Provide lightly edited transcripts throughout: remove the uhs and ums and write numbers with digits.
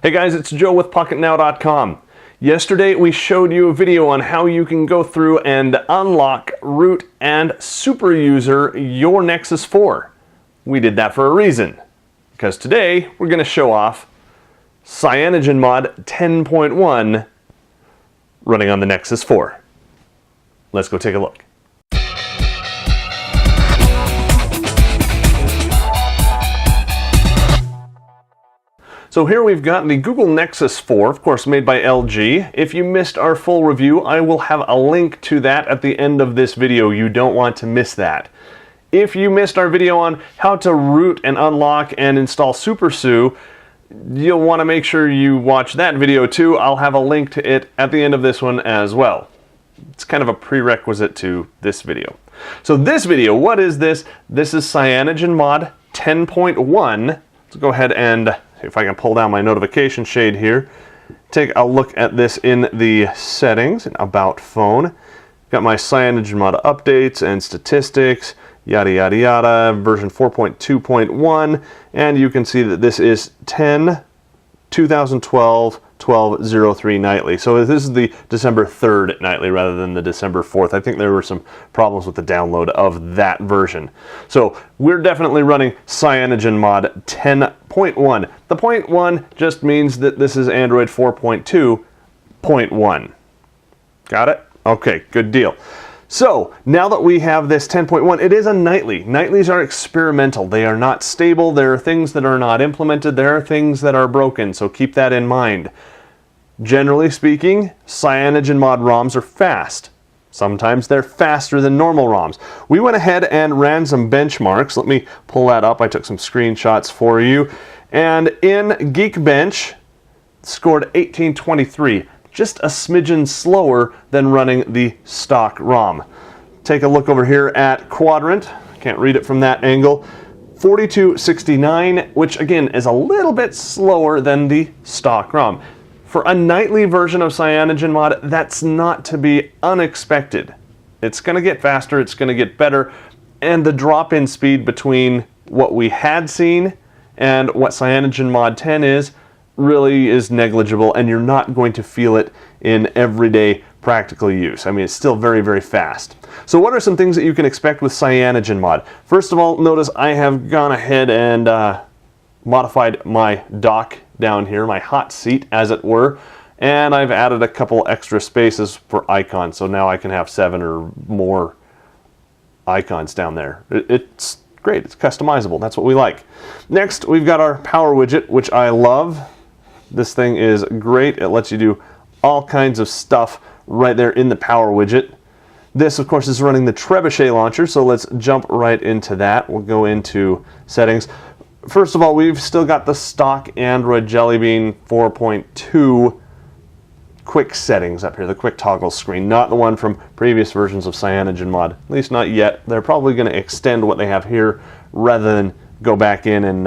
Hey guys, it's Joe with Pocketnow.com. Yesterday we showed you a video on how you can go through and unlock, root, and super user your Nexus 4. We did that for a reason, because today we're going to show off CyanogenMod 10.1 running on the Nexus 4. Let's go take a look. So here we've got the Google Nexus 4, of course made by LG. If you missed our full review, I will have a link to that at the end of this video. You don't want to miss that. If you missed our video on how to root and unlock and install SuperSU, you'll want to make sure you watch that video too. I'll have a link to it at the end of this one as well. It's kind of a prerequisite to this video. So this video, what is this? This is CyanogenMod 10.1. Let's go ahead and if I can pull down my notification shade here, take a look at this in the settings and about phone. Got my CyanogenMod updates and statistics, yada yada yada, version 4.2.1, and you can see that this is 10/2012/12/03 nightly. So this is the December 3rd nightly rather than the December 4th. I think there were some problems with the download of that version. So we're definitely running CyanogenMod 10.1. The .1 just means that this is Android 4.2.1. Got it? Okay, good deal. So now that we have this 10.1, it is a nightly. Nightlies are experimental. They are not stable. There are things that are not implemented. There are things that are broken, so keep that in mind. Generally speaking, CyanogenMod ROMs are fast. Sometimes they're faster than normal ROMs. We went ahead and ran some benchmarks. Let me pull that up. I took some screenshots for you. And in Geekbench, scored 1823. Just a smidgen slower than running the stock ROM. Take a look over here at Quadrant. Can't read it from that angle. 4269, which again is a little bit slower than the stock ROM. For a nightly version of CyanogenMod, that's not to be unexpected. It's going to get faster, it's going to get better, and the drop-in speed between what we had seen and what CyanogenMod 10 is really is negligible, and you're not going to feel it in everyday practical use. I mean, it's still very, very fast. So what are some things that you can expect with CyanogenMod? First of all, notice I have gone ahead and modified my dock down here, my hot seat as it were, and I've added a couple extra spaces for icons, so now I can have 7 or more icons down there. It's great, it's customizable, that's what we like. Next, we've got our power widget, which I love. This thing is great. It lets you do all kinds of stuff right there in the power widget. This, of course, is running the Trebuchet launcher, so let's jump right into that. We'll go into settings. First of all, we've still got the stock Android Jelly Bean 4.2 quick settings up here, the quick toggle screen, not the one from previous versions of CyanogenMod, at least not yet. They're probably going to extend what they have here rather than go back in and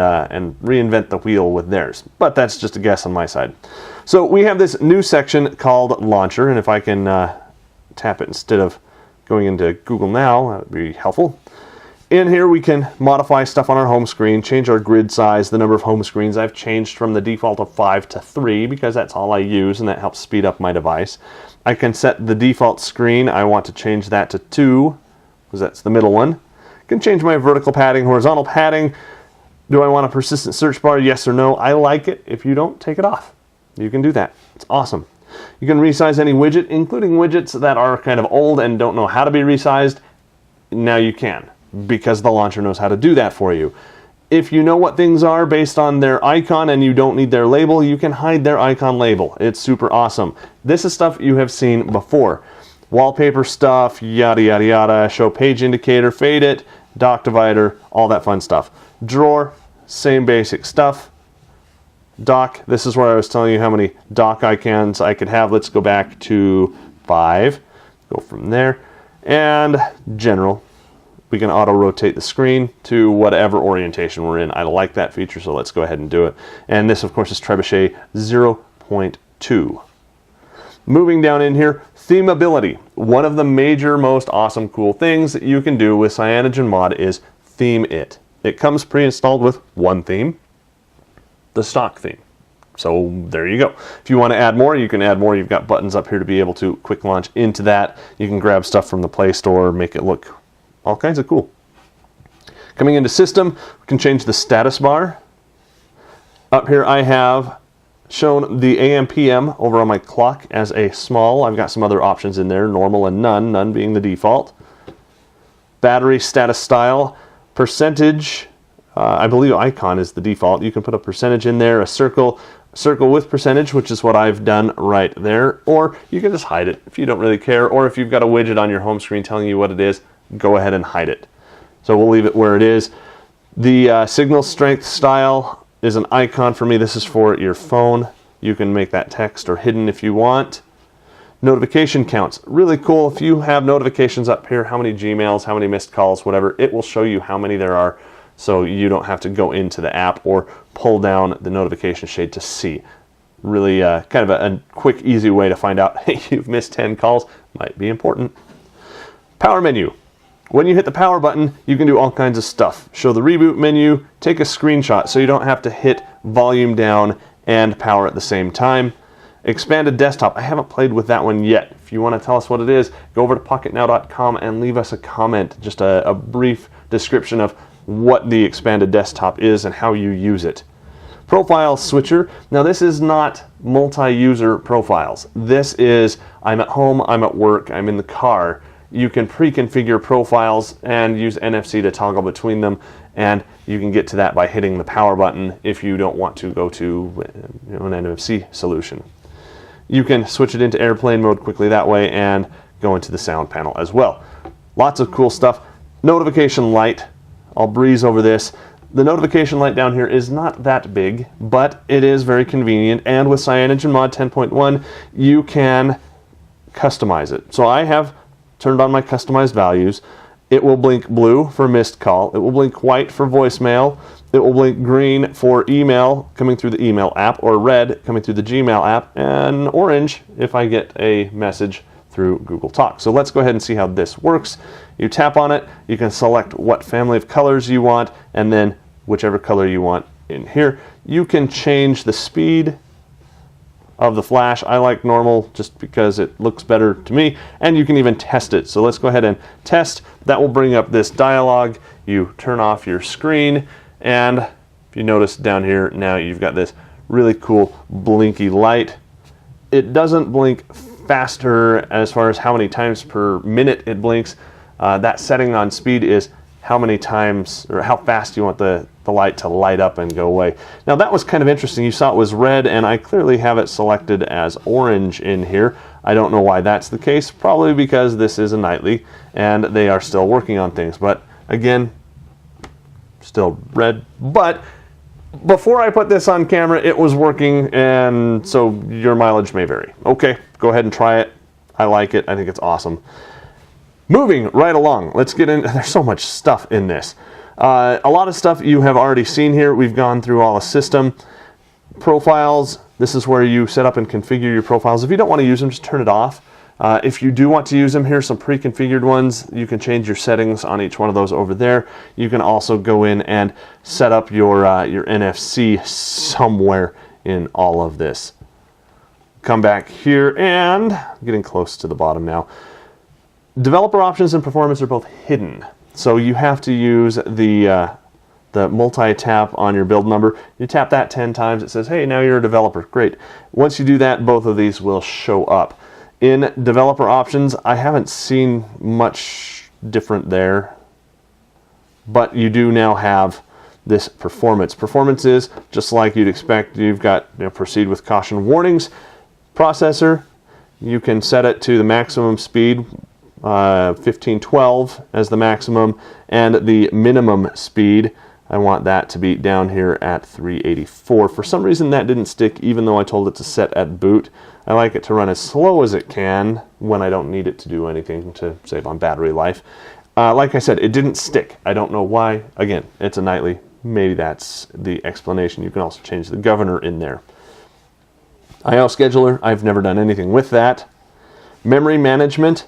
reinvent the wheel with theirs. But that's just a guess on my side. So we have this new section called Launcher, and if I can tap it instead of going into Google Now, that would be helpful. In here we can modify stuff on our home screen, change our grid size, the number of home screens. I've changed from the default of 5 to 3 because that's all I use, and that helps speed up my device. I can set the default screen. I want to change that to 2, because that's the middle one. Can change my vertical padding, horizontal padding. Do I want a persistent search bar? Yes or no. I like it. If you don't, take it off. You can do that. It's awesome. You can resize any widget, including widgets that are kind of old and don't know how to be resized. Now you can, because the launcher knows how to do that for you. If you know what things are based on their icon and you don't need their label, you can hide their icon label. It's super awesome. This is stuff you have seen before. Wallpaper stuff, yada yada yada, show page indicator, fade it, dock divider, all that fun stuff. Drawer, same basic stuff. Dock, this is where I was telling you how many dock icons I could have. Let's go back to 5, go from there. And general, we can auto rotate the screen to whatever orientation we're in. I like that feature, so let's go ahead and do it. And this, of course, is Trebuchet 0.2. Moving down in here, themability. One of the major, most awesome, cool things that you can do with CyanogenMod is theme it. It comes pre-installed with one theme, the stock theme. So there you go. If you want to add more, you can add more. You've got buttons up here to be able to quick launch into that. You can grab stuff from the Play Store, make it look all kinds of cool. Coming into system, we can change the status bar. Up here I have shown the AM PM over on my clock as a small. I've got some other options in there, normal and none, none being the default. Battery status style, percentage, I believe icon is the default. You can put a percentage in there, a circle with percentage, which is what I've done right there, or you can just hide it if you don't really care, or if you've got a widget on your home screen telling you what it is, go ahead and hide it. So we'll leave it where it is. The signal strength style is an icon for me. This is for your phone. You can make that text or hidden if you want. Notification counts, really cool. If you have notifications up here, how many Gmails, how many missed calls, whatever, it will show you how many there are, so you don't have to go into the app or pull down the notification shade to see. Really kind of a quick, easy way to find out, hey, you've missed 10 calls, might be important. Power menu. When you hit the power button, you can do all kinds of stuff. Show the reboot menu, take a screenshot so you don't have to hit volume down and power at the same time. Expanded desktop, I haven't played with that one yet. If you want to tell us what it is, go over to pocketnow.com and leave us a comment, just a brief description of what the expanded desktop is and how you use it. Profile switcher, now this is not multi-user profiles. This is, I'm at home, I'm at work, I'm in the car. You can pre-configure profiles and use NFC to toggle between them, and you can get to that by hitting the power button if you don't want to go to an NFC solution. You can switch it into airplane mode quickly that way and go into the sound panel as well. Lots of cool stuff. Notification light, I'll breeze over this. The notification light down here is not that big, but it is very convenient, and with CyanogenMod 10.1 you can customize it. So I have turned on my customized values. It will blink blue for missed call. It will blink white for voicemail. It will blink green for email coming through the email app, or red coming through the Gmail app, and orange if I get a message through Google Talk. So let's go ahead and see how this works. You tap on it, you can select what family of colors you want, and then whichever color you want in here. You can change the speed of the flash. I like normal just because it looks better to me, and you can even test it. So let's go ahead and test. That will bring up this dialog. You turn off your screen, and if you notice down here, now you've got this really cool blinky light. It doesn't blink faster as far as how many times per minute it blinks. That setting on speed is how many times or how fast you want the light to light up and go away. Now that was kind of interesting. You saw it was red, and I clearly have it selected as orange in here. I don't know why that's the case. Probably because this is a nightly and they are still working on things. But again, still red. But before I put this on camera, it was working, and so your mileage may vary. Okay, go ahead and try it. I like it. I think it's awesome. Moving right along, let's get in. There's so much stuff in this. A lot of stuff you have already seen here. We've gone through all the system. Profiles, this is where you set up and configure your profiles. If you don't want to use them, just turn it off. If you do want to use them, here's some pre-configured ones. You can change your settings on each one of those over there. You can also go in and set up your NFC somewhere in all of this. Come back here, and getting close to the bottom now. Developer options and performance are both hidden. So you have to use the multi-tap on your build number. You tap that 10 times, it says, hey, now you're a developer. Great. Once you do that, both of these will show up. In developer options, I haven't seen much different there, but you do now have this performance. Performance is just like you'd expect. You've got proceed with caution warnings. Processor, you can set it to the maximum speed, 1512 as the maximum, and the minimum speed, I want that to be down here at 384. For some reason that didn't stick, even though I told it to set at boot. I like it to run as slow as it can when I don't need it to do anything to save on battery life. Like I said, it didn't stick. I don't know why. Again, it's a nightly. Maybe that's the explanation. You can also change the governor in there. I/O scheduler, I've never done anything with that. Memory management,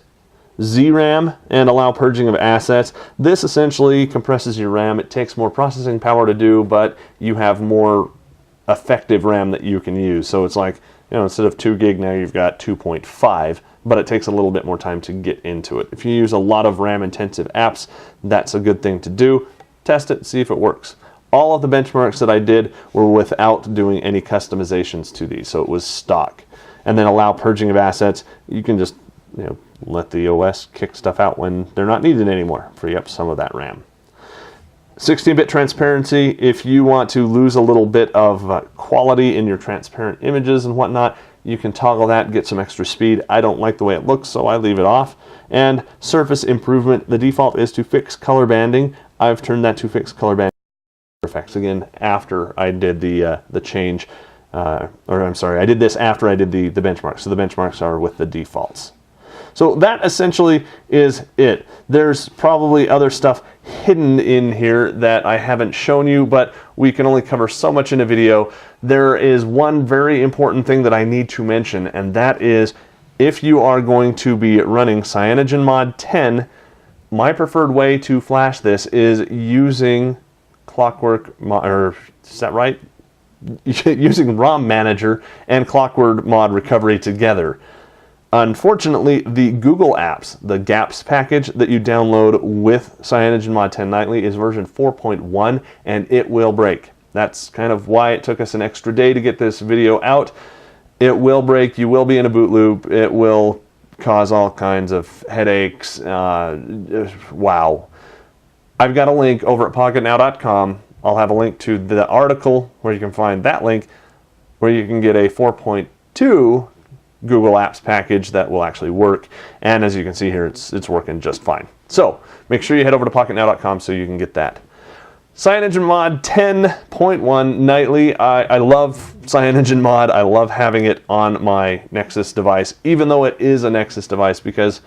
ZRAM, and allow purging of assets. This essentially compresses your RAM. It takes more processing power to do, but you have more effective RAM that you can use. So it's like, you know, instead of 2 gig, now you've got 2.5, but it takes a little bit more time to get into it. If you use a lot of RAM intensive apps, that's a good thing to do. Test it, see if it works. All of the benchmarks that I did were without doing any customizations to these, so it was stock. And then allow purging of assets. You can just, you know, let the OS kick stuff out when they're not needed anymore. Free up some of that RAM. 16-bit transparency, if you want to lose a little bit of quality in your transparent images and whatnot, you can toggle that, get some extra speed. I don't like the way it looks, so I leave it off. And surface improvement, the default is to fix color banding. I've turned that to fix color banding effects again after I did the change, or I'm sorry, I did this after I did the benchmarks. So the benchmarks are with the defaults. So that essentially is it. There's probably other stuff hidden in here that I haven't shown you, but we can only cover so much in a video. There is one very important thing that I need to mention, and that is if you are going to be running CyanogenMod 10, my preferred way to flash this is using Clockwork, or is that right? Using ROM Manager and Clockwork Mod Recovery together. Unfortunately, the Google apps, the GApps package that you download with CyanogenMod 10 Nightly is version 4.1, and it will break. That's kind of why it took us an extra day to get this video out. It will break, you will be in a boot loop, it will cause all kinds of headaches. Wow. I've got a link over at Pocketnow.com. I'll have a link to the article where you can find that link, where you can get a 4.2 Google Apps package that will actually work, and as you can see here, it's working just fine. So make sure you head over to Pocketnow.com so you can get that. CyanogenMod 10.1 Nightly. I love CyanogenMod. I love having it on my Nexus device, even though it is a Nexus device, because,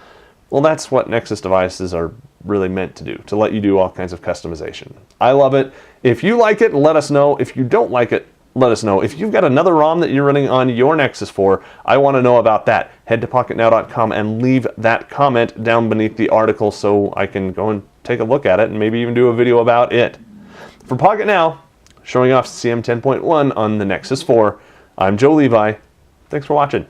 well, that's what Nexus devices are really meant to do, to let you do all kinds of customization. I love it. If you like it, let us know. If you don't like it, let us know. If you've got another ROM that you're running on your Nexus 4, I want to know about that. Head to Pocketnow.com and leave that comment down beneath the article so I can go and take a look at it and maybe even do a video about it. For Pocketnow, showing off CM 10.1 on the Nexus 4, I'm Joe Levi. Thanks for watching.